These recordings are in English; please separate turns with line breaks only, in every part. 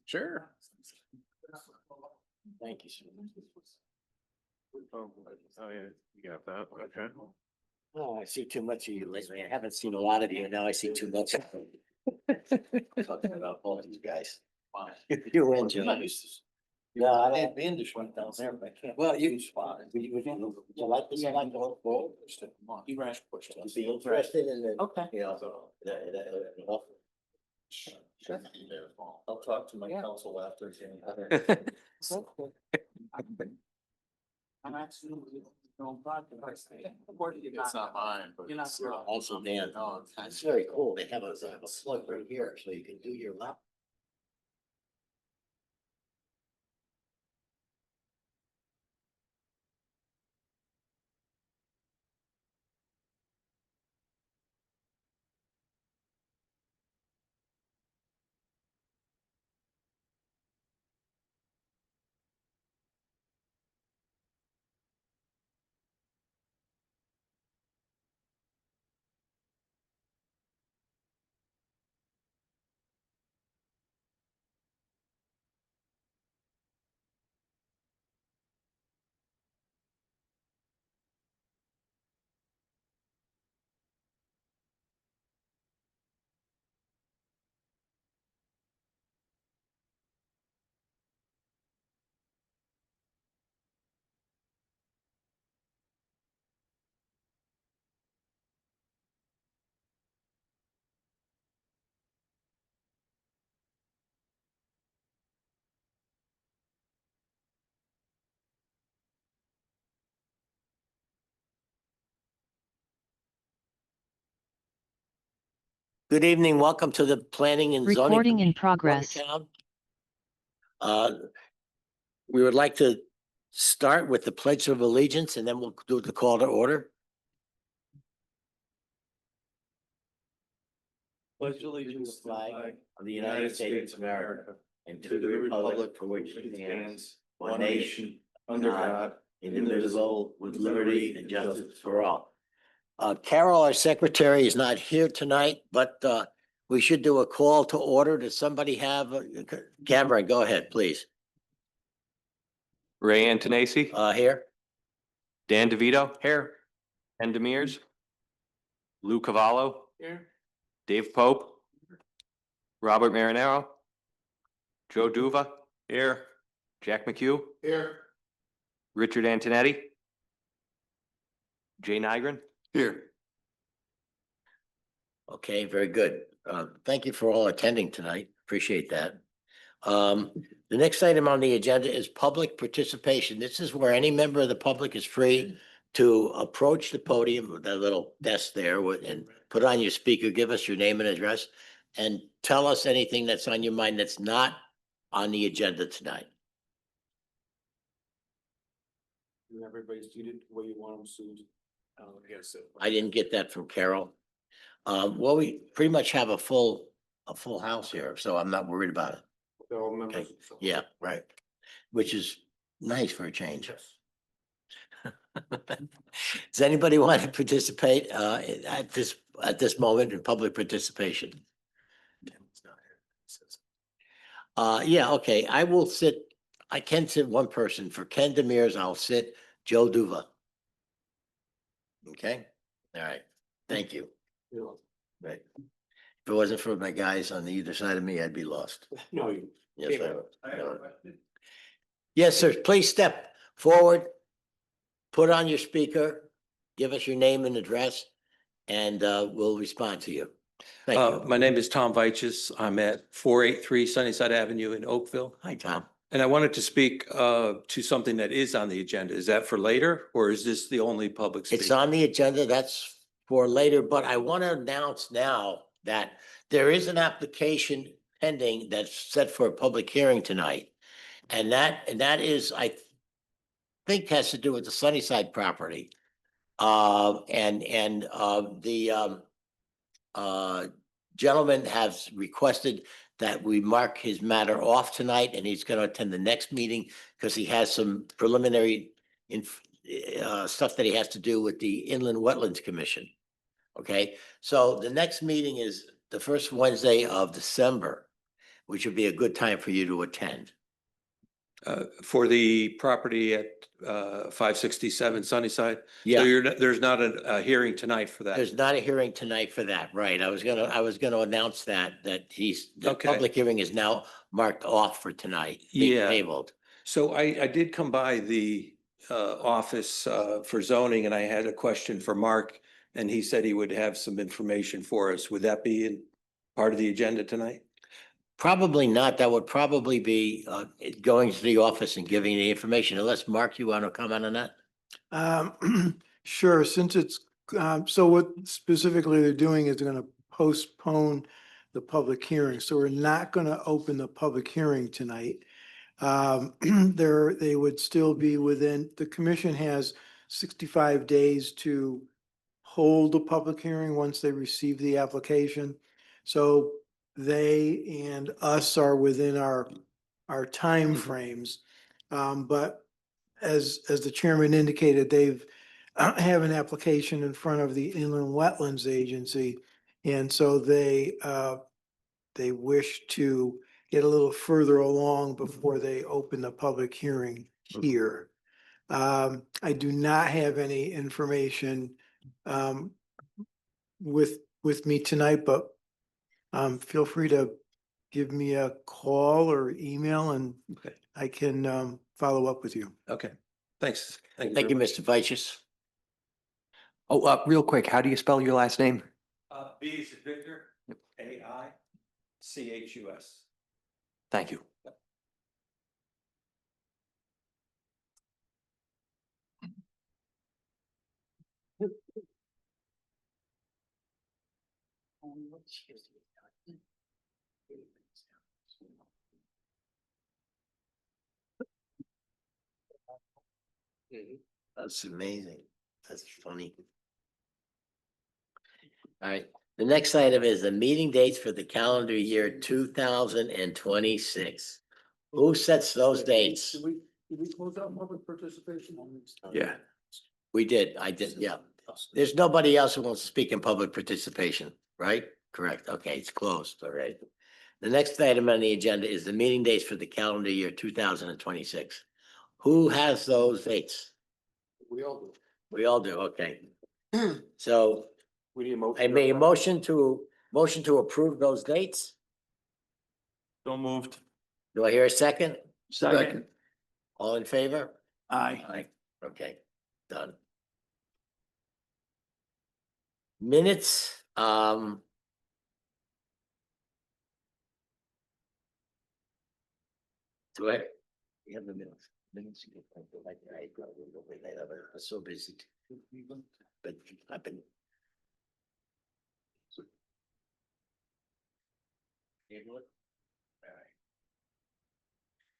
Sure. Thank you, sir.
Oh, yeah, you got that, okay.
Oh, I see too much of you lately. I haven't seen a lot of you. Now I see too much. Talking about all these guys. You win, Joe. No, I didn't be in this one down there, but I can't. Well, you spot it. Would you like this one going forward? You be interested in it?
Okay.
You know, Sure. I'll talk to my council after.
I'm actually.
It's not mine, but.
You're not
it's,
sure.
Also, Dan, it's very cool. They have a slug right here, so you can do your lap. Good evening. Welcome to the Planning and Zoning.
Recording in
Commission,
progress.
Watertown. We would like to start with the Pledge of Allegiance and then we'll do the call to order.
Pledge
allegiance to the flag of the United States of America and to the republic for which it stands, one nation, under God, indivisible, with liberty and justice for all. Carol, our secretary, is not here tonight, but we should do a call to order. Does somebody have, Cameron, go ahead, please.
Ray Antonacci,
Here?
Dan DeVito. Here. Ken Demers. Lou Cavallo.
Here.
Dave Pope. Robert Marinero. Joe Duva. Here. Jack McHugh.
Here.
Richard Antonetti. Jay Nygren.
Here.
Okay, very good. Thank you for all attending tonight. Appreciate that. The next item on the agenda is public participation. This is where any member of the public is free to approach the podium with that little desk there and put on your speaker, give us your name and address, and tell us anything that's on your mind that's not on the agenda tonight.
Everybody's seated the way you want them seated. Yes.
I didn't get that from Carol. Well, we pretty much have a full house here, so I'm not worried about it.
They're all members.
Yeah, right. Which is nice for a change. Does anybody want to participate at this moment in public participation? Yeah, okay. I will sit. I can sit one person. For Ken Demers, I'll sit Joe Duva. Okay, all right. Thank you. Right. If it wasn't for my guys on the either side of me, I'd be lost.
No, you.
Yes, I would. Yes, sir. Please step forward. Put on your speaker, give us your name and address, and we'll respond to you. Thank you.
My name is Tom Vaiches. I'm at 483 Sunnyside Avenue in Oakville.
Hi, Tom.
And I wanted to speak to something that is on the agenda. Is that for later or is this the only public speak?
It's on the agenda. That's for later, but I want to announce now that there is an application pending that's set for a public hearing tonight. And that is, I think, has to do with the Sunnyside property. The gentleman has requested that we mark his matter off tonight, and he's going to attend the next meeting because he has some preliminary stuff that he has to do with the Inland Wetlands Commission. Okay, so the next meeting is the first Wednesday of December, which would be a good time for you to attend.
For the property at 567 Sunnyside. So
Yeah,
there's not a hearing tonight for that.
there's not a hearing tonight for that, right? I was gonna announce that the
Okay.
public hearing is now marked off for tonight, being
Yeah.
tabled.
So I did come by the office for zoning and I had a question for Mark. And he said he would have some information for us. Would that be in part of the agenda tonight?
Probably not. That would probably be going to the office and giving the information, unless Mark, you want to comment on that?
Sure, since it's, so what specifically they're doing is they're gonna postpone the public hearing, so we're not gonna open the public hearing tonight. They would still be within, the commission has 65 days to hold a public hearing once they receive the application. So they and us are within our timeframes. But as the chairman indicated, they've have an application in front of the Inland Wetlands Agency. And so they wish to get a little further along before they open the public hearing here. I do not have any information with me tonight, but feel free to give me a call or email and
Okay.
I can follow up with you.
Okay, thanks.
Thank
very
you,
much.
Mr. Veitchus.
Oh, real quick, how do you spell your last name?
B is Victor, AICHUS.
Thank you.
That's amazing. That's funny. All right, the next item is the meeting dates for the calendar year 2026. Who sets those dates?
Did we close out public participation on these?
Yeah.
We did, I did, yeah. There's nobody else who wants to speak in public participation, right? Correct, okay, it's closed, all right. The next item on the agenda is the meeting dates for the calendar year 2026. Who has those dates?
We all do.
We all do, okay. So
We need a motion.
I made a motion to approve those dates.
So moved.
Do I hear a second?
Second.
All in favor?
Aye.
Aye. Okay, done. Minutes, do I? You have the minutes. Minutes. You can go back there. I probably will wait later, but I'm so busy. But I've been. Table it? All right.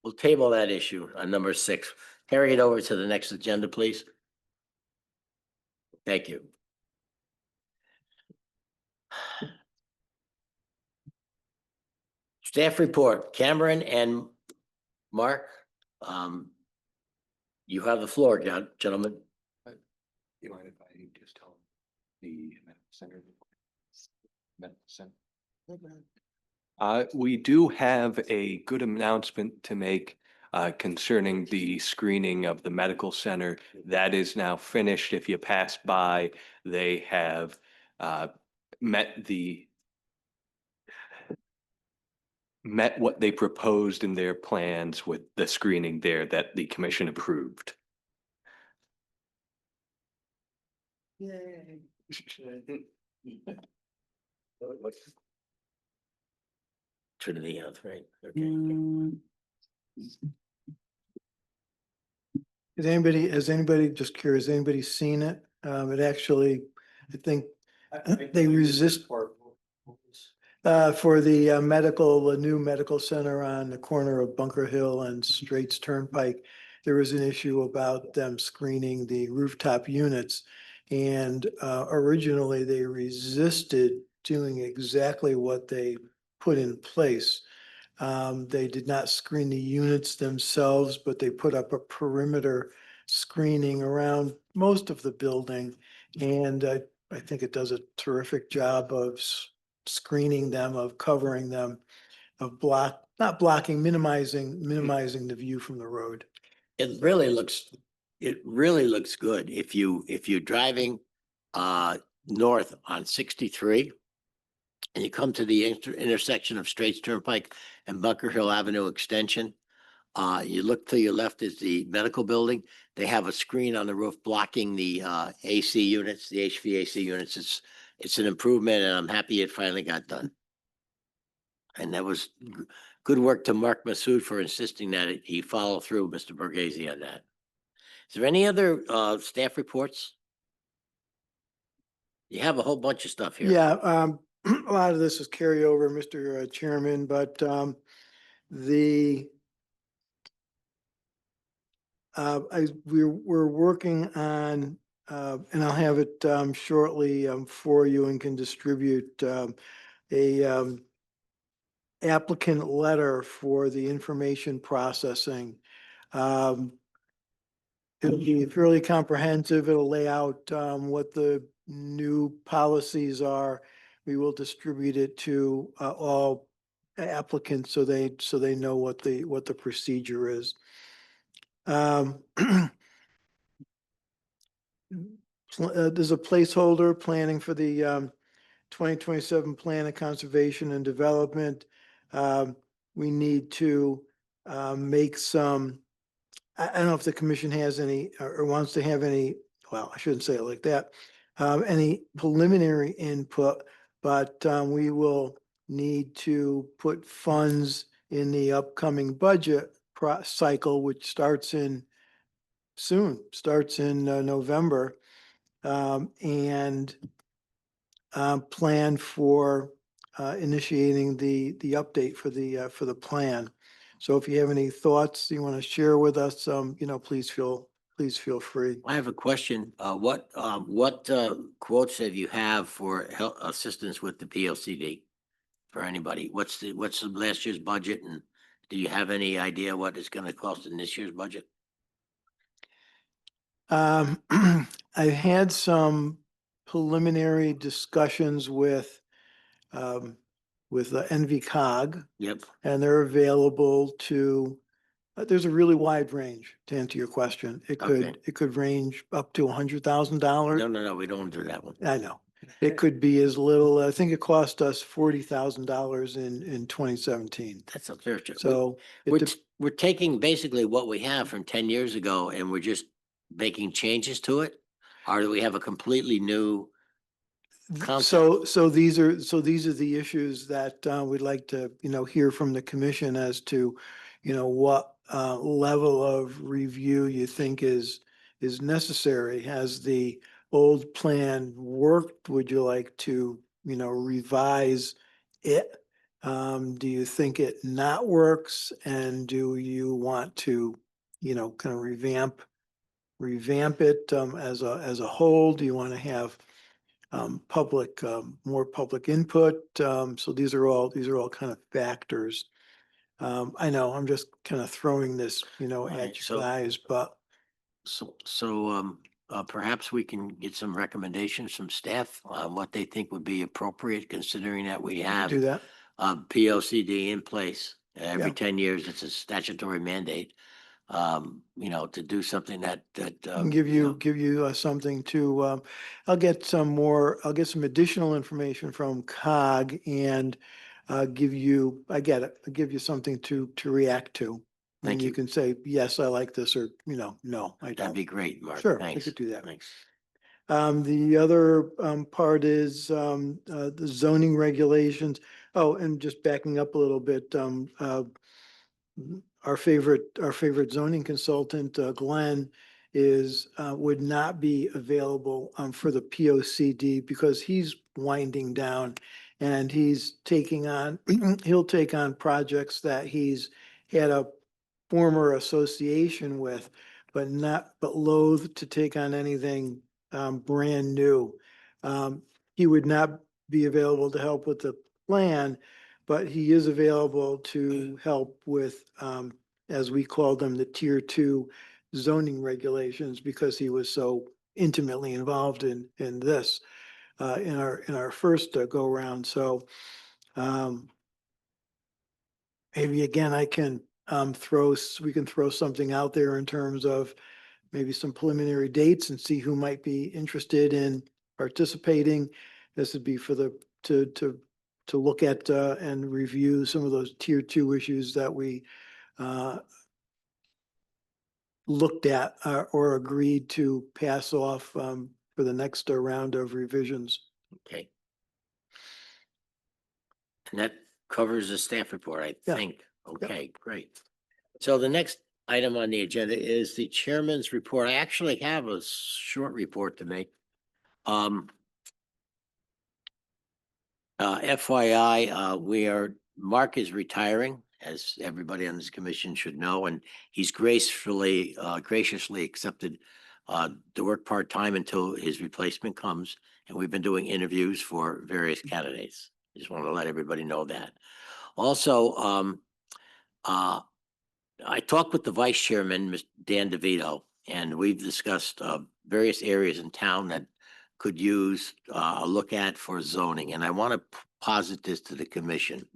We'll table that issue on number 6. Carry it over to the next agenda, please. Thank you. Staff report, Cameron and Mark. You have the floor, gentlemen.
You mind if I just tell the center? We do have a good announcement to make concerning the screening of the medical center. That is now finished. If you pass by, they have met what they proposed in their plans with the screening there that the commission approved.
Trinity Health, right? Okay.
Has anybody, just curious, anybody seen it? It actually, I think they resist for the the new medical center on the corner of Bunker Hill and Straits Turnpike. There was an issue about them screening the rooftop units. And originally they resisted doing exactly what they put in place. They did not screen the units themselves, but they put up a perimeter screening around most of the building. And I think it does a terrific job of screening them, of covering them. not blocking, minimizing the view from the road.
It really looks good. If you're driving north on 63 and you come to the intersection of Straits Turnpike and Bunker Hill Avenue Extension, you look to your left is the medical building. They have a screen on the roof blocking the AC units, the HVAC units. It's an improvement, and I'm happy it finally got done. And that was good work to Mark Masood for insisting that he follow through, Mr. Borghese, on that. Is there any other staff reports? You have a whole bunch of stuff here.
Yeah, a lot of this is carryover, Mr. Chairman, but we're working on, and I'll have it shortly for you and can distribute a applicant letter for the information processing. It'll be fairly comprehensive. It'll lay out what the new policies are. We will distribute it to all applicants so they know what the procedure is. There's a placeholder planning for the 2027 Plan of Conservation and Development. We need to make some, I don't know if the commission has any or wants to have any, well, I shouldn't say it like that, any preliminary input, but we will need to put funds in the upcoming budget cycle, which starts in November, and plan for initiating the update for the plan. So if you have any thoughts you want to share with us, please feel free.
I have a question. What quotes have you have for help assistance with the PLCD for anybody? What's the last year's budget, and do you have any idea what it's going to cost in this year's budget?
I've had some preliminary discussions with NVCOG,
Yep.
and they're available to, there's a really wide range to answer your question.
Okay.
It could range up to $100,000.
No, we don't do that one.
I know. It could be as little, I think it cost us $40,000 in 2017.
That's a fair check.
So
We're taking basically what we have from 10 years ago and we're just making changes to it? Or do we have a completely new concept?
So these are the issues that we'd like to, hear from the commission as to, what level of review you think is necessary. Has the old plan worked? Would you like to, revise it? Do you think it not works? And do you want to, kind of revamp it as a whole? Do you want to have more public input? So these are all kind of factors. I know I'm just kind of throwing this,
Right,
at you
so-
guys, but
So perhaps we can get some recommendations from staff on what they think would be appropriate, considering that we have
do that.
POCD in place. Every
Yeah.
10 years, it's a statutory mandate, to do something that.
Can give you something to, I'll get some additional information from COG and I'll give you something to react to.
Thank
And
you.
you can say, yes, I like this, or, no, I
That'd
don't.
be great, Mark.
Sure, we
Thanks.
could do that.
Thanks.
The other part is the zoning regulations. Oh, and just backing up a little bit, our favorite zoning consultant, Glenn, would not be available for the POCD because he's winding down and he's taking on, he'll take on projects that he's had a former association with, but loath to take on anything brand new. He would not be available to help with the plan, but he is available to help with, as we call them, the tier 2 zoning regulations, because he was so intimately involved in this in our first go around. So maybe again, I can we can throw something out there in terms of maybe some preliminary dates and see who might be interested in participating. This would be for to look at and review some of those tier two issues that we uh, looked at or agreed to pass off for the next round of revisions.
Okay. And that covers the staff report, I
Yeah.
think. Okay, great. So the next item on the agenda is the chairman's report. I actually have a short report to make. FYI, Mark is retiring, as everybody on this commission should know, and he's graciously accepted to work part-time until his replacement comes. And we've been doing interviews for various candidates. Just want to let everybody know that. Also, I talked with the vice chairman, Mr. Dan DeVito, and we've discussed various areas in town that could use a look at for zoning, and I want to posit this to the commission.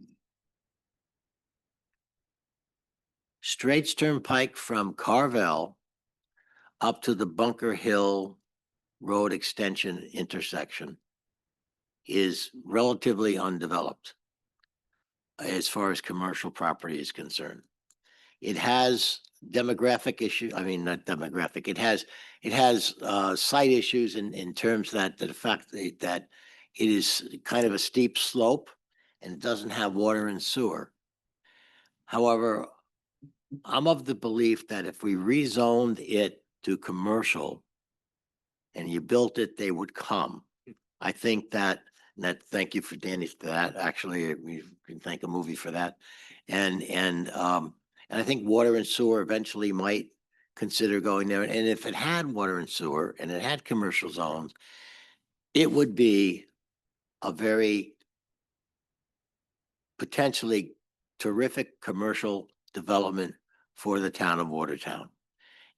Straits Turnpike from Carvel up to the Bunker Hill Road Extension intersection is relatively undeveloped as far as commercial property is concerned. It has demographic issue, I mean, not demographic, it has site issues in terms that the fact that it is kind of a steep slope and it doesn't have water and sewer. However, I'm of the belief that if we rezoned it to commercial and you built it, they would come. I think thank you for Danny for that. Actually, we can thank a movie for that. And I think water and sewer eventually might consider going there. And if it had water and sewer and it had commercial zones, it would be a very potentially terrific commercial development for the town of Watertown.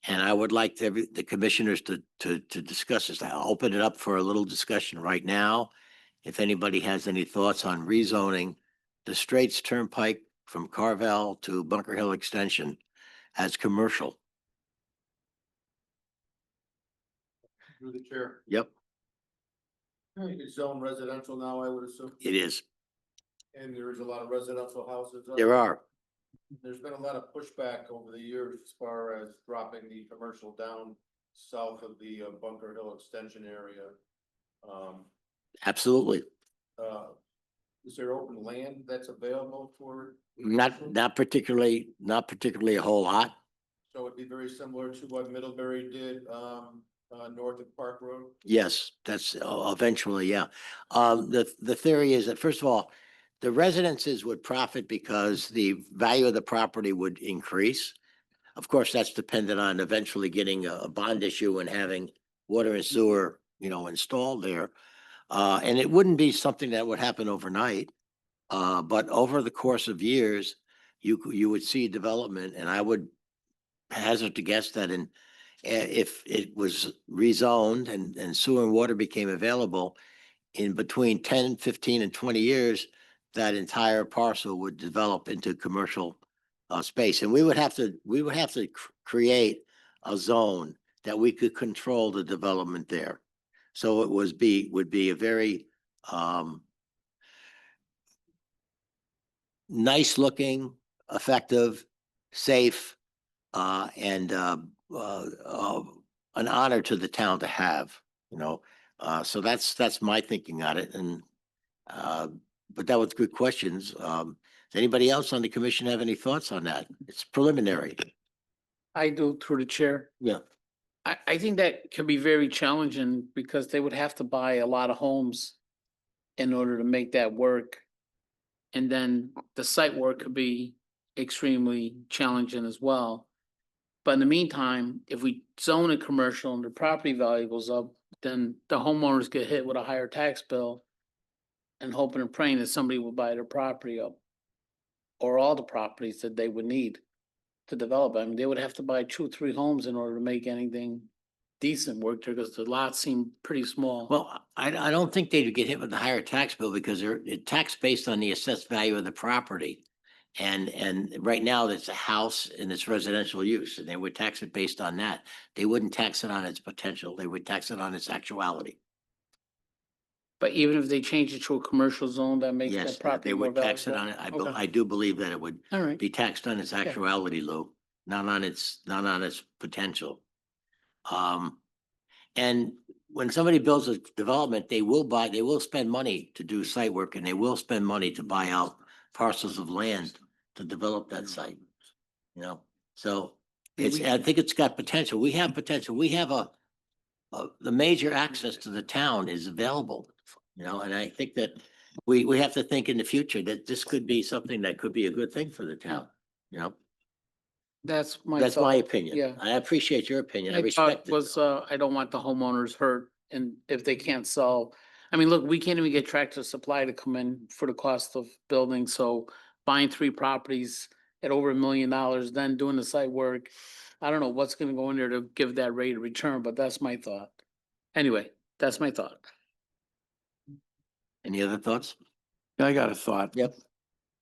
And I would like the commissioners to discuss this. I'll open it up for a little discussion right now. If anybody has any thoughts on rezoning the Straits Turnpike from Carvel to Bunker Hill Extension as commercial.
Through the chair.
Yep,
It's zone residential now, I would assume,
it is.
and there's a lot of residential houses.
There are.
There's been a lot of pushback over the years as far as dropping the commercial down south of the Bunker Hill extension area.
Absolutely.
Is there open land that's available for?
Not particularly a whole lot.
So it'd be very similar to what Middlebury did, north of Park Road?
Yes, that's eventually, yeah. The theory is that, first of all, the residences would profit because the value of the property would increase. Of course, that's dependent on eventually getting a bond issue and having water and sewer, installed there. And it wouldn't be something that would happen overnight. But over the course of years, you would see development, and I would hazard to guess that if it was rezoned and sewer and water became available in between 10, 15, and 20 years, that entire parcel would develop into commercial space. And we would have to create a zone that we could control the development there. So it would be a very nice looking, effective, safe, and an honor to the town to have, so that's my thinking on it. And but that was good questions. Does anybody else on the commission have any thoughts on that? It's preliminary.
I do, through the chair.
Yeah.
I think that can be very challenging because they would have to buy a lot of homes in order to make that work. And then the site work could be extremely challenging as well. But in the meantime, if we zone it commercial and the property value goes up, then the homeowners get hit with a higher tax bill and hoping and praying that somebody will buy their property up or all the properties that they would need to develop. I mean, they would have to buy 2 or 3 homes in order to make anything decent work there because the lots seem pretty small.
Well, I don't think they'd get hit with the higher tax bill because they're taxed based on the assessed value of the property. And right now, it's a house and it's residential use, and they would tax it based on that. They wouldn't tax it on its potential. They would tax it on its actuality.
But even if they change it to a commercial zone, that makes
Yes,
that property
they
more
would tax it
valuable?
on it.
Okay.
I do believe that it would
All right,
be taxed on its actuality, Lou, not on its potential. And when somebody builds a development, they will spend money to do site work, and they will spend money to buy out parcels of land to develop that site. You know, so I think it's got potential. We have potential. We have the major access to the town is available, you know, and I think that we have to think in the future that this could be something that could be a good thing for the town, you know?
that's my
That's my
thought.
opinion.
Yeah.
I appreciate your opinion. I
My thought
respect it.
was,
though.
I don't want the homeowners hurt and if they can't sell. I mean, look, we can't even get Tractor Supply to come in for the cost of building, so buying 3 properties at over $1 million, then doing the site work. I don't know what's gonna go in there to give that rate of return, but that's my thought. Anyway, that's my thought.
Any other thoughts?
I got a thought.
Yep.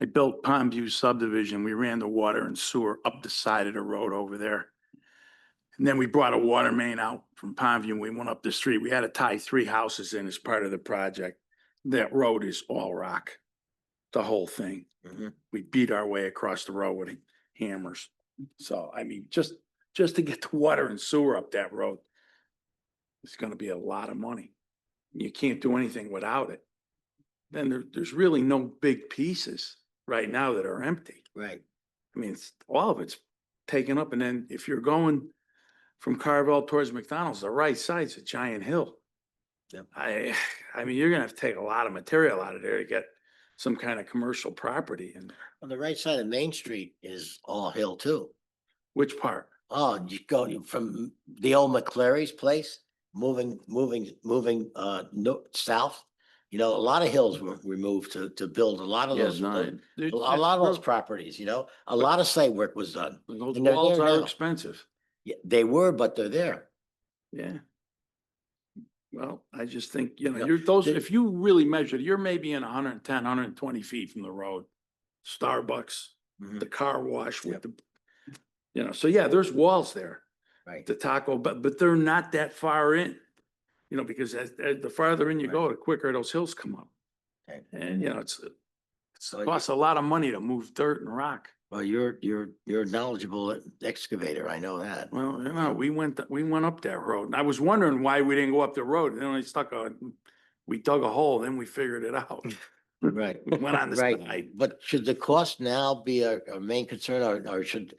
I built Pondview subdivision. We ran the water and sewer up the side of the road over there. And then we brought a water main out from Pondview and we went up the street. We had to tie 3 houses in as part of the project. That road is all rock. The whole thing.
Mhm.
We beat our way across the road with hammers. So, I mean, just to get the water and sewer up that road, it's gonna be a lot of money. You can't do anything without it. Then there's really no big pieces right now that are empty.
Right.
I mean, all of it's taken up. And then if you're going from Carvel towards McDonald's, the right side's a giant hill.
Yep.
I mean, you're gonna have to take a lot of material out of there to get some kind of commercial property in there.
On the right side of Main Street is all hill too.
Which part?
Oh, you go from the old McClary's place, moving, no, south. You know, a lot of hills were removed to build a lot of those, a lot of those properties, you know, a lot of site work was done.
Those
and they're
walls
there
are
now.
expensive.
Yeah, they were, but they're there.
Yeah. Well, I just think, you know,
Yeah.
you're those, if you really measured, you're maybe in 110, 120 feet from the road. Starbucks,
Mhm.
the car wash with
Yep.
the, you know, so yeah, there's walls there.
Right.
The taco, but they're not that far in. You know, because as the farther in you go, the quicker those hills come up.
Okay.
And, you know, it
So
costs a lot of money to move dirt and rock.
Well, you're a knowledgeable excavator. I know that.
Well, you know, we went up that road. And I was wondering why we didn't go up the road. And then we dug a hole, then we figured it out.
Right.
We went on the
Right.
side.
But should the cost now be a main concern, or should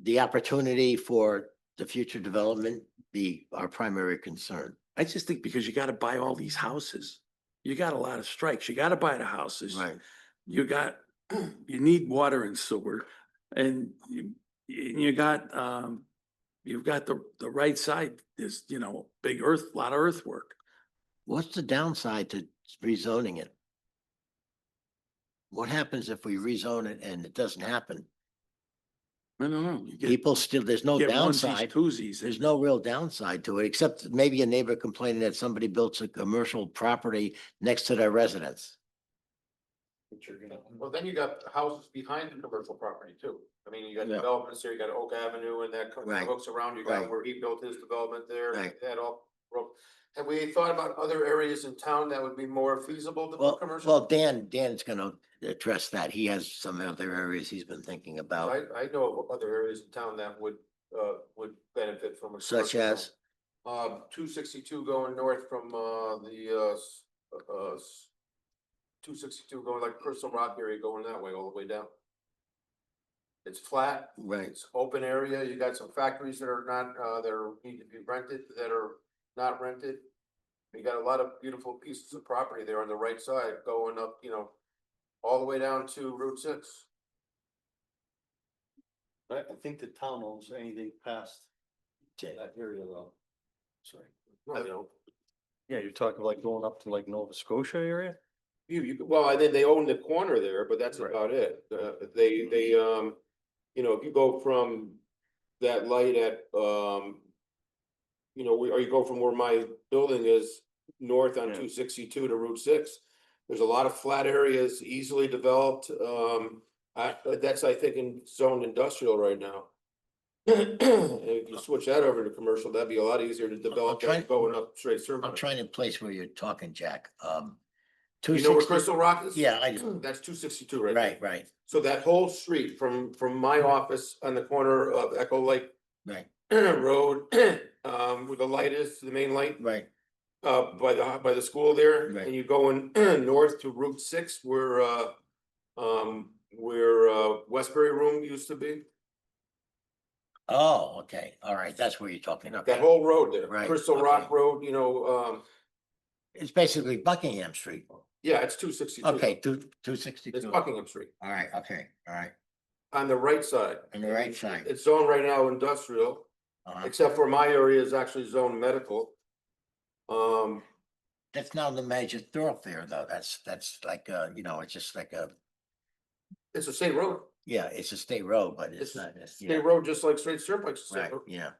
the opportunity for the future development be our primary concern?
I just think because you gotta buy all these houses. You got a lot of strikes. You gotta buy the houses.
Right.
You got, you need water and sewer. And you got, you've got the right side is, you know, lot of earthwork.
What's the downside to rezoning it? What happens if we rezone it and it doesn't happen?
I don't know. You
People still, there's no
get onesies,
downside.
twosies.
There's no real downside to it, except maybe a neighbor complaining that somebody built a commercial property next to their residence.
Well, then you got houses behind the commercial property too. I mean, you got
Yeah.
developments here, you got Oak Avenue and that
Right.
hooks around, you got
Right.
where he built his development there.
Right.
That all. Have we thought about other areas in town that would be more feasible to put commercial?
Well, Dan's gonna address that. He has some other areas he's been thinking about,
I know of other areas in town that would benefit from a.
such
commercial
as,
zone. 262 going north from, the, 262 going like Crystal Rock area, going that way, all the way down. It's flat,
right,
it's open area, you got some factories that are not, need to be rented, that are not rented. You got a lot of beautiful pieces of property there on the right side going up, you know, all the way down to Route 6.
I think the town owns anything past that area though. Sorry.
Well, you know,
Yeah, you're talking like going up to like Nova Scotia area?
well, I think they own the corner there, but that's
Right.
about it. They, you know, if you go from that light at, you know, or you go from where my building is north on
Yeah.
262 to Route 6, there's a lot of flat areas, easily developed. That's, I think, in zoned industrial right now. If you switch that over to commercial, that'd be a lot easier to develop
trying-
than going up straight
I'm
Turnpike.
trying to place where you're talking, Jack.
You know where
260
Crystal Rock is?
Yeah,
That's 262 right there.
right, right,
So that whole street from my office on the corner of Echo Lake
right,
Road, where the light is, the main light,
right.
by the school there,
Right.
and you going north to Route 6 where Westbury Room used to be.
Oh, okay, all right, that's where you're talking, okay.
That whole road there,
Right,
Crystal
okay.
Rock Road,
It's basically Buckingham Street.
yeah, it's 262.
Okay, two
It's
sixty-two.
Buckingham Street
All right, okay, all right.
on the right side.
On the right side.
It's zoned right now industrial,
Uh-huh.
except for my area is actually zoned medical.
That's not the major thoroughfare though. That's like, it's just like
It's a state road.
yeah, it's a state road, but it's
It's
not.
state road, just like straight Turnpike's a state
Right,
road.
yeah.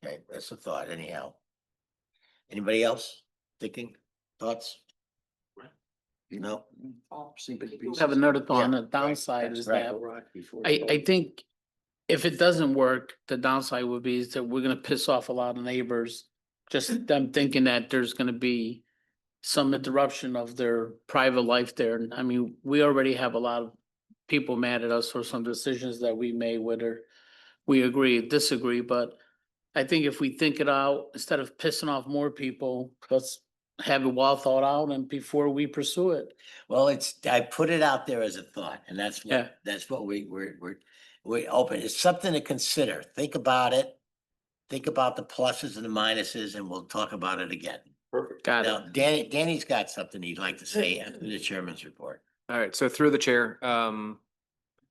Okay, that's a thought anyhow. Anybody else thinking, thoughts? No?
Have another thought on
Yeah,
the downside is
right.
that I think if it doesn't work, the downside would be is that we're gonna piss off a lot of neighbors. Just them thinking that there's gonna be some interruption of their private life there. And I mean, we already have a lot of people mad at us for some decisions that we made, whether we agree or disagree, but I think if we think it out, instead of pissing off more people, let's have it well thought out and before we pursue it.
Well, I put it out there as a thought and
Yeah.
that's what we open. It's something to consider. Think about it. Think about the pluses and the minuses and we'll talk about it again.
Perfect.
Got
Now,
it.
Danny's got something he'd like to say after the chairman's report.
All right, so through the chair,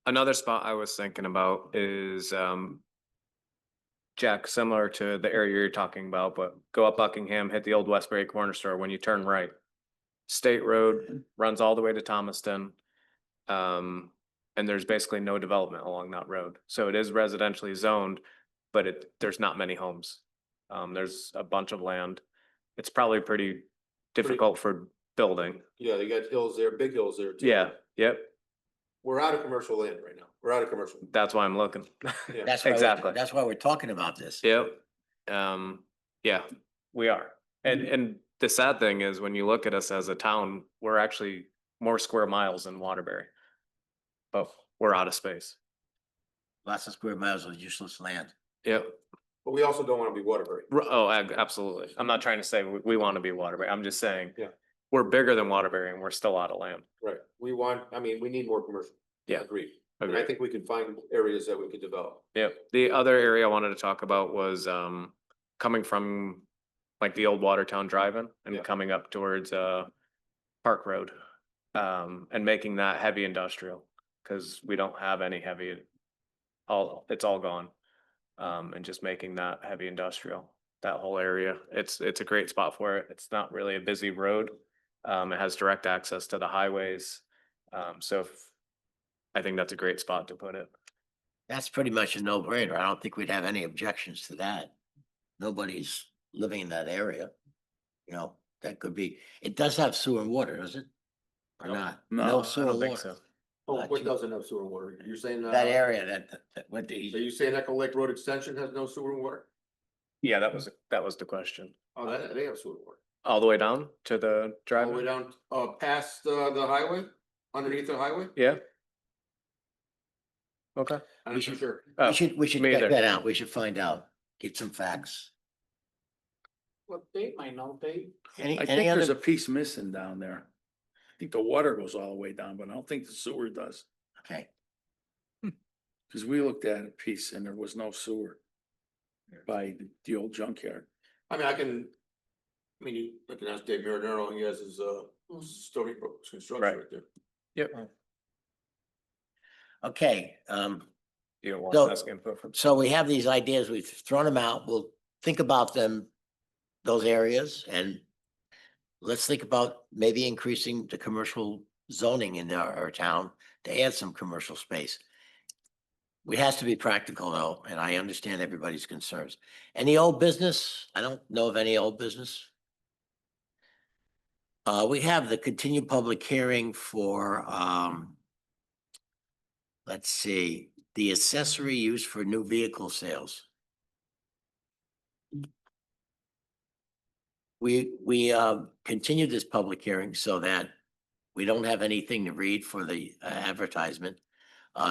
another spot I was thinking about is, Jack, similar to the area you're talking about, but go up Buckingham, hit the old Westbury corner store when you turn right. State Road runs all the way to Thomaston. And there's basically no development along that road. So it is residentially zoned, but there's not many homes. There's a bunch of land. It's probably pretty difficult for building.
Yeah, they got hills there, big hills there too.
Yeah, yep,
We're out of commercial land right now. We're out of commercial.
that's why I'm looking.
Yeah.
Exactly.
That's why we're talking about this.
Yep. Yeah, we are. And the sad thing is when you look at us as a town, we're actually more square miles than Waterbury. But we're out of space.
Lots of square miles of useless land.
Yep.
But we also don't want to be Waterbury.
Oh, absolutely. I'm not trying to say we want to be Waterbury. I'm just saying.
Yeah.
We're bigger than Waterbury and we're still out of land.
Right. We need more commercial.
Yeah.
Agreed. And I
Agreed.
think we can find areas that we could develop.
Yep. The other area I wanted to talk about was coming from like the old Watertown drive-in and
Yeah.
coming up towards Park Road. And making that heavy industrial, because we don't have any heavy, it's all gone. And just making that heavy industrial, that whole area. It's a great spot for it. It's not really a busy road. It has direct access to the highways. I think that's a great spot to put it.
That's pretty much a no-brainer. I don't think we'd have any objections to that. Nobody's living in that area. That could be, it does have sewer and water, does it? Or
Nope.
not?
No,
No
I
sewer
don't
and
think
water.
so.
Oh,
Not
what
you.
doesn't have sewer and water? You're saying
That area that went
So
to,
you saying Echo Lake Road Extension has no sewer and water?
Yeah, that was the question.
Oh, they have sewer and water.
All the way down to the
All the way
drive.
down, past the highway, underneath the highway?
Yeah. Okay.
I'm not sure.
Oh,
we should
me
check
either.
that out. We should find out, get some facts.
Well, they might know, they.
Any
I think there's
other,
a piece missing down there. I think the water goes all the way down, but I don't think the sewer does.
okay,
Cause we looked at a piece and there was no sewer by the old junkyard.
I can ask Dave Marinero, he has his, Stony Brook construction
Right.
right there.
Yep.
okay,
You don't
So-
want us input from.
so we have these ideas, we've thrown them out, we'll think about them, those areas, and let's think about maybe increasing the commercial zoning in our town to add some commercial space. It has to be practical though, and I understand everybody's concerns. Any old business? I don't know of any old business. We have the continued public hearing for, let's see, the accessory use for new vehicle sales. We continued this public hearing so that we don't have anything to read for the advertisement.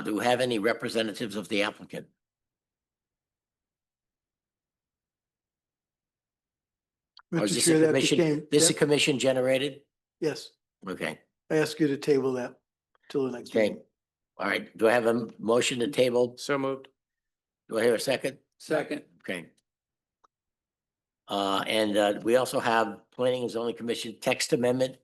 Do we have any representatives of the applicant? Or is
Mr.
this
Chair,
a
that
commission,
became,
this a
that-
commission generated?
yes,
Okay,
I ask you to table that till the next
okay.
meeting.
All right, do I have a motion to table?
So moved.
Do I hear a second?
Second.
Okay. And we also have Planning and Zoning Commission text amendment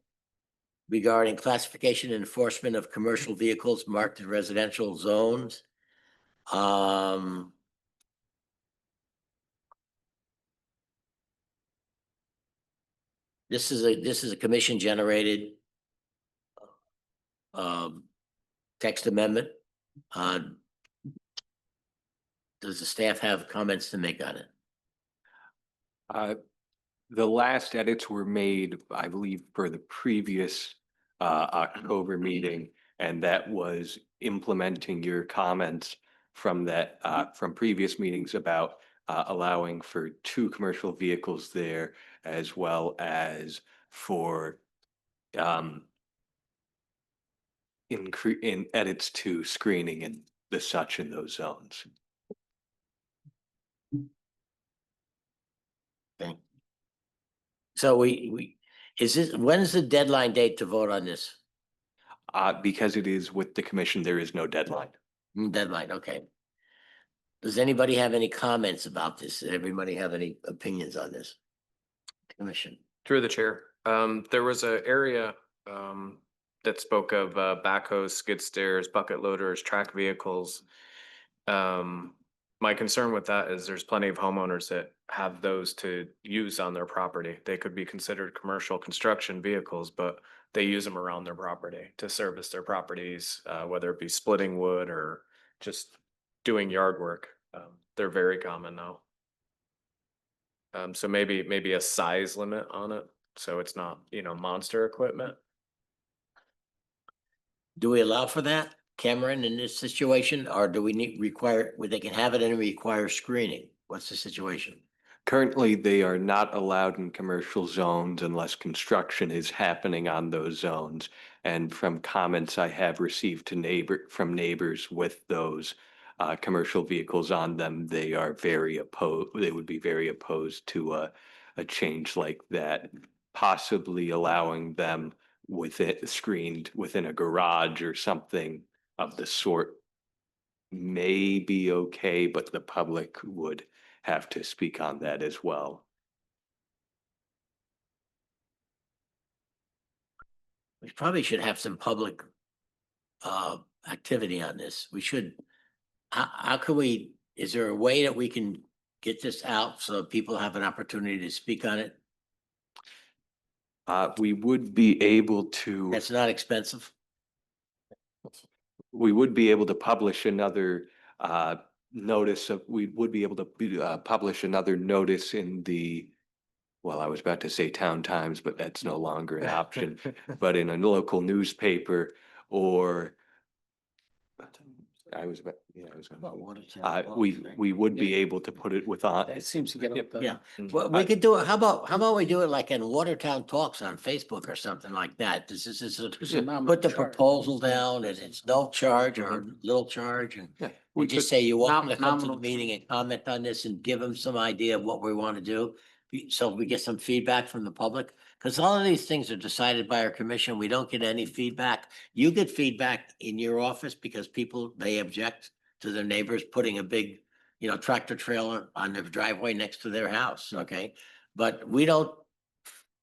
regarding classification and enforcement of commercial vehicles marked in residential zones. This is a commission generated text amendment. Does the staff have comments to make on it?
The last edits were made, I believe, for the previous October meeting, and that was implementing your comments from that from previous meetings about allowing for 2 commercial vehicles there, as well as for in edits to screening and the such in those zones.
Okay. So when is the deadline date to vote on this?
Because it is with the commission, there is no deadline.
Deadline, okay. Does anybody have any comments about this? Everybody have any opinions on this? Commission.
Through the chair, there was a area, that spoke of, backhoes, skid steers, bucket loaders, track vehicles. My concern with that is there's plenty of homeowners that have those to use on their property. They could be considered commercial construction vehicles, but they use them around their property to service their properties, whether it be splitting wood or just doing yard work. They're very common now. So maybe a size limit on it, so it's not, monster equipment.
Do we allow for that, Cameron, in this situation, or do we where they can have it and require screening? What's the situation?
Currently, they are not allowed in commercial zones unless construction is happening on those zones. And from comments I have received from neighbors with those commercial vehicles on them, they are very opposed, they would be very opposed to a change like that, possibly allowing them with it screened within a garage or something of the sort may be okay, but the public would have to speak on that as well.
We probably should have some public activity on this. We should, how can we, is there a way that we can get this out so people have an opportunity to speak on it?
We would be able to,
That's not expensive.
we would be able to publish another notice of, we would be able to publish another notice in the, well, I was about to say Town Times, but that's no longer an option, but in a local newspaper or I was about, yeah, I was. We would be able to put it with on.
That seems to get up the.
Yeah, well, we could do it, how about we do it like in Watertown Talks on Facebook or something like that? This is,
There's a nominal
put the
charge.
proposal down and it's no charge or little charge and
Yeah,
we just say you're welcome to come to the
Nominal
meeting and comment on this and give them some idea of what we want to do. So we get some feedback from the public, because all of these things are decided by our commission. We don't get any feedback. You get feedback in your office because people, they object to their neighbors putting a big, tractor trailer on their driveway next to their house, okay? But we don't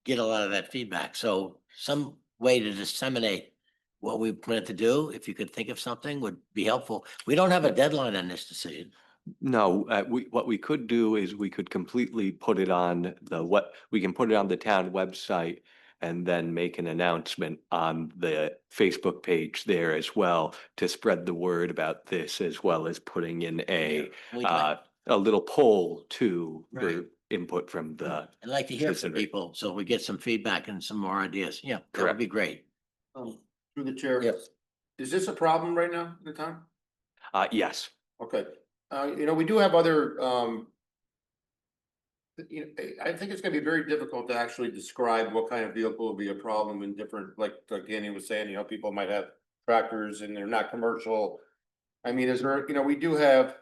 get a lot of that feedback. So some way to disseminate what we plan to do, if you could think of something, would be helpful. We don't have a deadline on this decision.
No, what we could do is we could completely put it on we can put it on the town website and then make an announcement on the Facebook page there as well to spread the word about this, as well as putting in a
We might-
little poll too,
Right.
input from the,
I'd like to hear from
citizenry.
people, so we get some feedback and some more ideas. Yeah, that would
Correct.
be great.
Through the chair.
Yep.
Is this a problem right now in the town?
yes.
Okay, we do have other, I think it's gonna be very difficult to actually describe what kind of vehicle will be a problem in different, like Danny was saying, people might have tractors and they're not commercial. I mean, is there, we do have,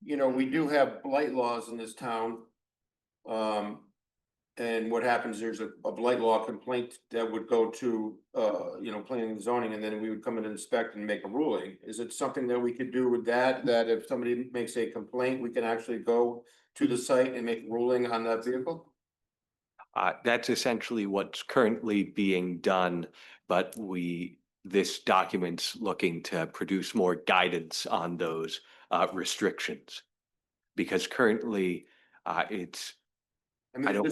we do have blight laws in this town. And what happens, there's a blight law complaint that would go to, planning and zoning, and then we would come in and inspect and make a ruling. Is it something that we could do with that if somebody makes a complaint, we can actually go to the site and make a ruling on that vehicle?
That's essentially what's currently being done, but this document's looking to produce more guidance on those restrictions. Because currently, it's,
I mean,
I don't
there's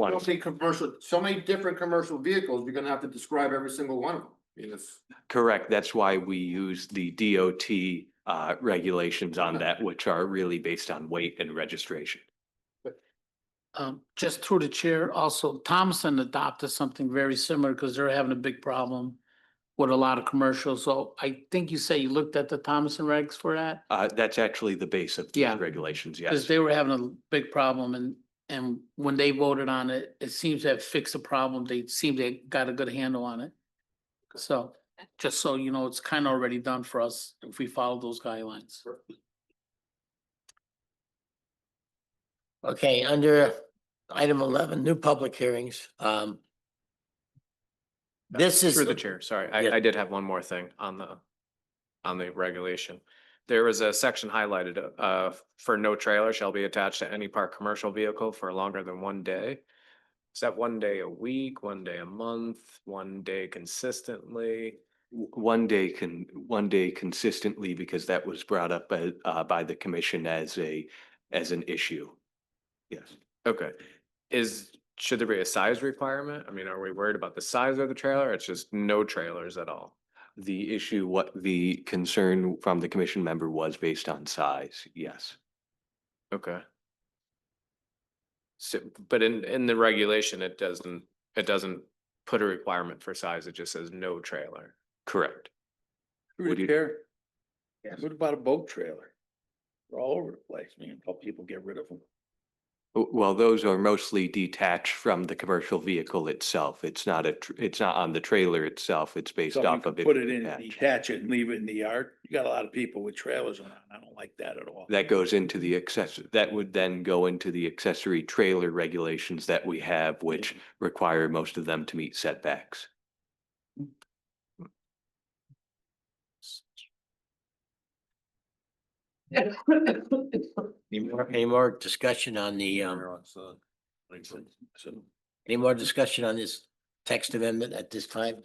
want
so many different commercial vehicles, you're gonna have to describe every single one of them. I mean, it's.
correct. That's why we use the DOT regulations on
Okay.
that, which are really based on weight and registration.
Just through the chair, also Thomason adopted something very similar because they're having a big problem with a lot of commercials. So I think you say you looked at the Thomason regs for that?
That's actually the base of
Yeah.
the regulations,
Because
yes.
they were having a big problem and when they voted on it, it seems to have fixed the problem. They seem to got a good handle on it. So, just so you know, it's kind of already done for us if we follow those guidelines.
Okay, under item 11, new public hearings. This is.
Through the chair, sorry,
Yeah.
I did have one more thing on the regulation. There was a section highlighted, for no trailer shall be attached to any parked commercial vehicle for longer than 1 day. Is that 1 day a week, 1 day a month, 1 day consistently?
1 day consistently, because that was brought up by the commission as an issue. Yes.
Okay, should there be a size requirement? I mean, are we worried about the size of the trailer? It's just no trailers at all.
The issue, what the concern from the commission member was based on size, yes.
Okay. So, but in the regulation, it doesn't put a requirement for size. It just says no trailer.
Correct.
Through
Would
the
you-
chair.
Yes.
What about a boat trailer? They're all over the place, man. Help people get rid of them.
Well, those are mostly detached from the commercial vehicle itself. It's not it's not on the trailer itself. It's based
So you
off
can
of it.
put it in,
detached.
detach it and leave it in the yard. You got a lot of people with trailers around. I don't like that at all.
That goes into the that would then go into the accessory trailer regulations that we have, which require most of them to meet setbacks.
Any more discussion on the, any more discussion on this text amendment at this time?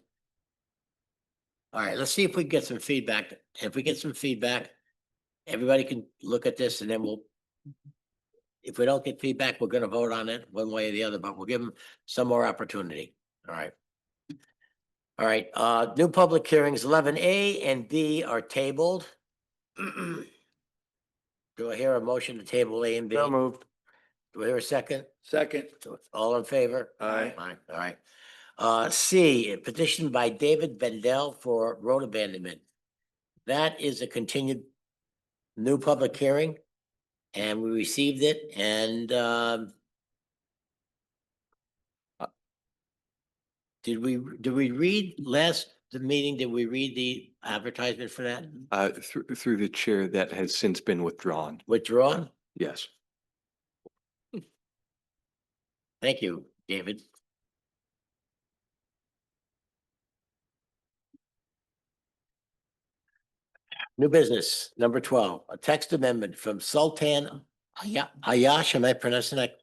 All right, let's see if we can get some feedback. If we get some feedback, everybody can look at this and then if we don't get feedback, we're gonna vote on it one way or the other, but we'll give them some more opportunity. All right. All right, new public hearings 11A and B are tabled. Do I hear a motion to table A and B?
So moved.
Do I hear a second?
Second.
All in favor?
Aye.
All right. C, a petition by David Bendel for road abandonment. That is a continued new public hearing. And we received it and, did we read the meeting, did we read the advertisement for that?
Through the chair, that has since been withdrawn.
Withdrawn?
Yes.
Thank you, David. New business, number 12, a text amendment from Sultan Ayash, am I pronouncing that?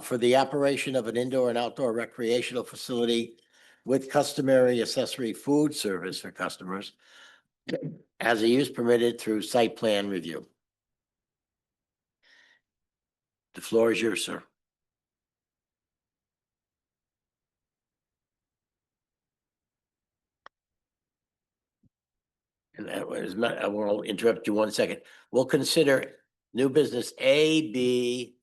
For the operation of an indoor and outdoor recreational facility with customary accessory food service for customers as a use permitted through site plan review. The floor is yours, sir. And that was, I will interrupt you 1 second. We'll consider new business A, B,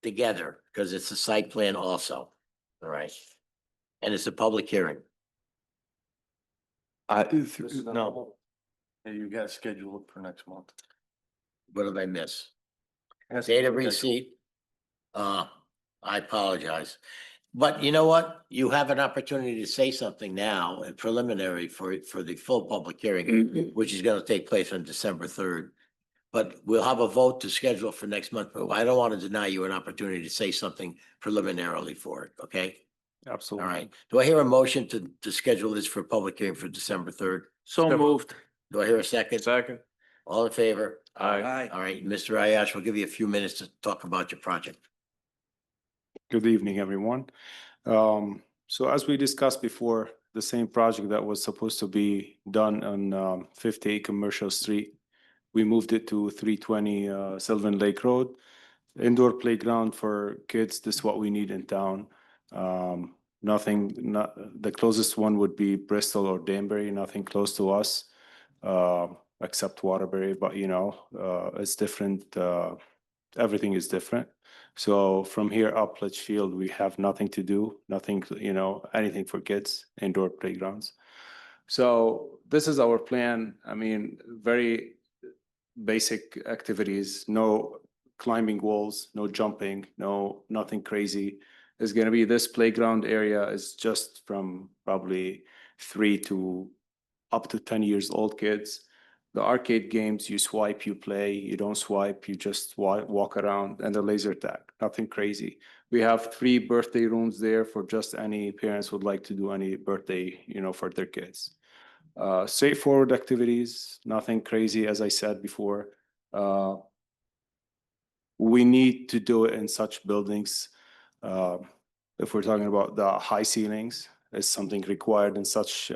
together because it's a site plan also. All right. And it's a public hearing.
This is no. Yeah, you got to schedule it for next month.
What did I miss?
Has to
Date of
be next-
receipt. I apologize. But you know what? You have an opportunity to say something now and preliminary for the full public hearing, which is gonna take place on December 3rd. But we'll have a vote to schedule for next month, but I don't want to deny you an opportunity to say something preliminarily for it, okay? All
Absolutely.
right. Do I hear a motion to schedule this for public hearing for December 3rd?
So moved.
Do I hear a second?
Second.
All in favor?
Aye.
All right, Mr. Ayash, we'll give you a few minutes to talk about your project.
Good evening, everyone. So as we discussed before, the same project that was supposed to be done on 58 Commercial Street, we moved it to 320 Sylvan Lake Road. Indoor playground for kids, this is what we need in town. The closest one would be Bristol or Danbury, nothing close to us, except Waterbury, but it's different. Everything is different. So from here up Litchfield, we have nothing to do, nothing, anything for kids, indoor playgrounds. So this is our plan. I mean, very basic activities, no climbing walls, no jumping, nothing crazy. It's gonna be this playground area is just from probably 3 to up to 10 years old kids. The arcade games, you swipe, you play, you don't swipe, you just walk around, and the laser tag, nothing crazy. We have 3 birthday rooms there for just any parents would like to do any birthday, for their kids. Straightforward activities, nothing crazy, as I said before. We need to do it in such buildings. If we're talking about the high ceilings, it's something required in such,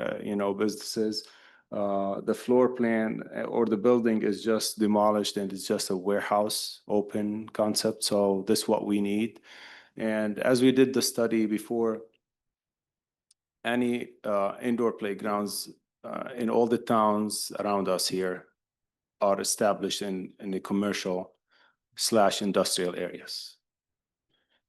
businesses. The floor plan or the building is just demolished and it's just a warehouse open concept. So this is what we need. And as we did the study before, any indoor playgrounds in all the towns around us here are established in the commercial/industrial areas.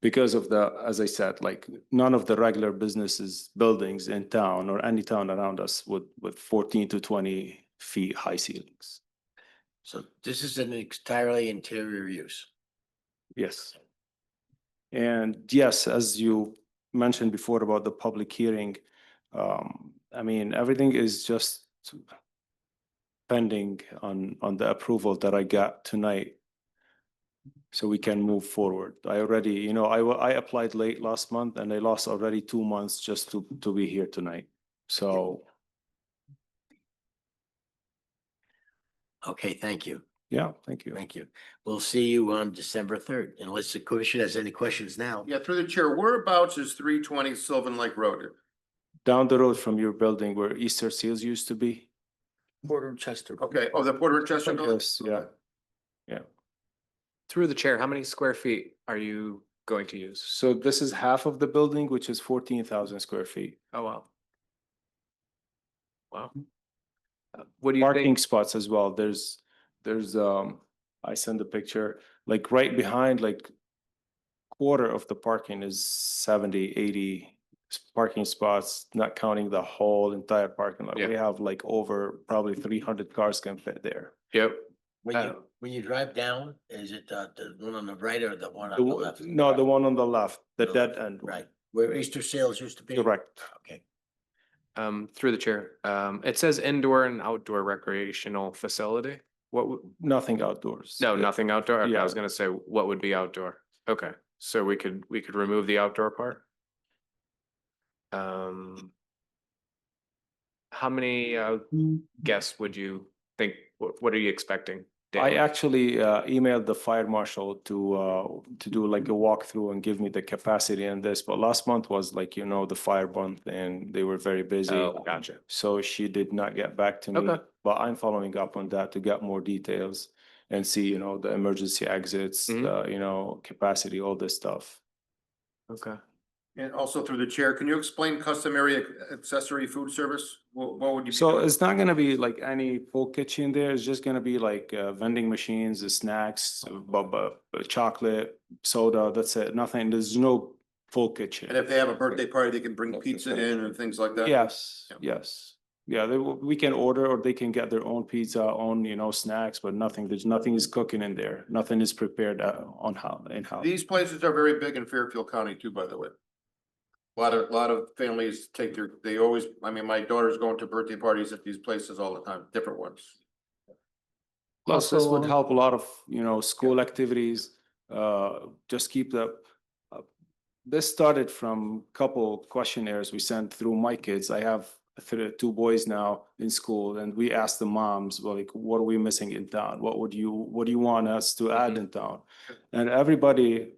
Because of as I said, like none of the regular businesses, buildings in town or any town around us with 14 to 20 feet high ceilings.
So this is an entirely interior use.
Yes. And yes, as you mentioned before about the public hearing, I mean, everything is just pending on the approval that I got tonight. So we can move forward. I already, I applied late last month and I lost already 2 months just to be here tonight. So,
Okay, thank you.
yeah, thank you.
Thank you. We'll see you on December 3rd, unless the commission has any questions now.
Yeah, through the chair, whereabouts is 320 Sylvan Lake Road?
Down the road from your building where Easter Seals used to be.
Porter and Chester.
Okay, oh, the Porter and Chester building?
Yes, yeah.
Through the chair, how many square feet are you going to use?
So this is half of the building, which is 14,000 square feet.
Oh, wow. Wow. What do you
Parking
think?
spots as well. There's, I sent a picture, like right behind, like quarter of the parking is 70, 80 parking spots, not counting the whole entire parking lot.
Yeah.
We have like over probably 300 cars can fit there.
Yep.
When you drive down, is it the one on the right or the one on
The
the
one-
left?
No, the one on the left, the
The
dead
left,
end.
Right, where Easter Sales used to be?
Correct.
Okay.
Through the chair, it says indoor and outdoor recreational facility. What,
Nothing outdoors.
no, nothing outdoor? Okay, I was
yeah.
gonna say, what would be outdoor? Okay, so we could remove the outdoor part? How many guests would you think, what are you expecting?
I
daily?
actually emailed the fire marshal to do like a walkthrough and give me the capacity in this, but last month was like, the fire month and they were very busy.
Oh, gotcha.
So she did not get back to me,
Okay.
but I'm following up on that to get more details and see, the emergency exits,
Mhm.
capacity, all this stuff.
Okay.
And also through the chair, can you explain customary accessory food service? What would you? be
So
doing?
it's not gonna be like any full kitchen there. It's just gonna be like vending machines, snacks, chocolate, soda. That's it. Nothing. There's no full kitchen.
And if they have a birthday party, they can bring pizza in and things like that?
Yes,
Yeah.
yes. Yeah, we can order or they can get their own pizza, own, snacks, but nothing is cooking in there. Nothing is prepared in-house.
These places are very big in Fairfield County too, by the way. A lot of families they always, I mean, my daughter's going to birthday parties at these places all the time, different ones.
Plus, this would
Also,
help a lot of, school activities, just keep this started from couple questionnaires we sent through my kids. I have two boys now in school and we asked the moms, well, like, what are we missing in town? What do you want us to add in town? And everybody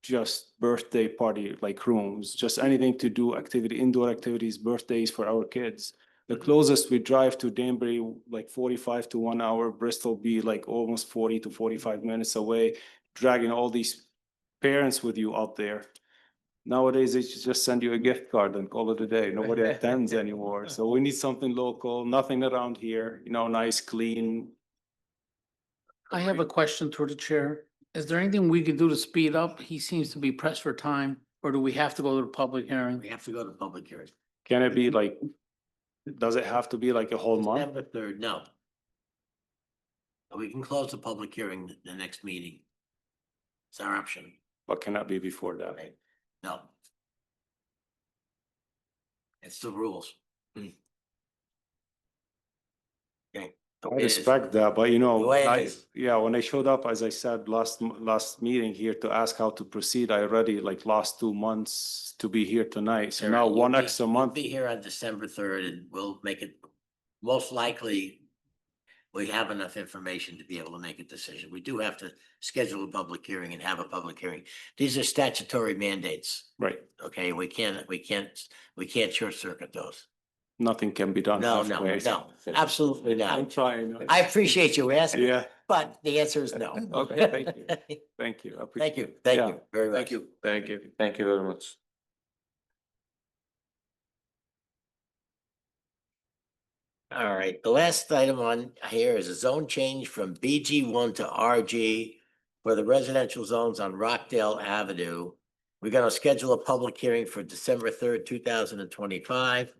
just birthday party, like rooms, just anything to do indoor activities, birthdays for our kids. The closest we drive to Danbury, like 45 to 1 hour, Bristol be like almost 40 to 45 minutes away, dragging all these parents with you out there. Nowadays, they just send you a gift card and call it a day. Nobody attends anymore. So we need something local, nothing around here, nice, clean.
I have a question toward the chair. Is there anything we could do to speed up? He seems to be pressed for time, or do we have to go to the public hearing?
We have to go to public hearing.
Can it be like, does it have to be like a whole month?
December 3rd, no. We can close the public hearing the next meeting. It's our option,
But can that be before that?
right? No. It's the rules. Okay.
I respect that, but
The way it is.
when I showed up, as I said, last meeting here to ask how to proceed, I already like lost 2 months to be here tonight. So now one extra month.
Be here on December 3rd and we'll make it, most likely, we have enough information to be able to make a decision. We do have to schedule a public hearing and have a public hearing. These are statutory mandates,
Right,
okay? We can't short circuit those.
nothing can be done
No,
halfway.
absolutely
I'm
not.
trying.
I appreciate you asking,
Yeah,
but the answer is no.
Okay, thank you. Thank you. I
Thank
appreciate
you, thank
Yeah.
you very much.
Thank you.
Thank you.
Thank you very much.
All right, the last item on here is a zone change from BG1 to RG for the residential zones on Rockdale Avenue. We're gonna schedule a public hearing for December 3rd, 2025.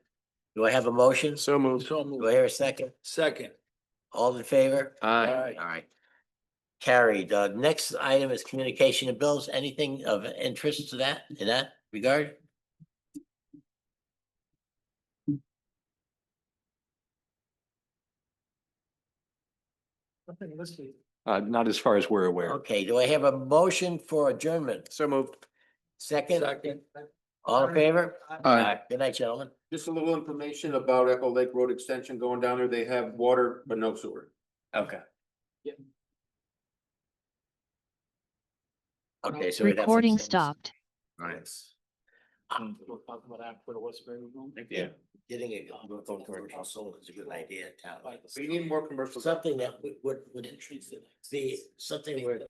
Do I have a motion?
So moved.
Do I hear a second?
Second.
All in favor?
Aye.
All right. Carried. Next item is communication and bills. Anything of interest to that, in that regard?
Not as far as we're aware.
Okay, do I have a motion for adjournment?
So moved.
Second?
Second.
All in favor?
Aye.
Good night, gentlemen.
Just a little information about Echo Lake Road Extension going down there. They have water, but no sewer.
Okay.
Okay, so. we'd have to
Recording
extend this.
stopped.
Right.
We'll talk about after the Westbury room.
Yeah. Getting a commercial solar is a good idea in town.
We need more commercial.
Something that would be something where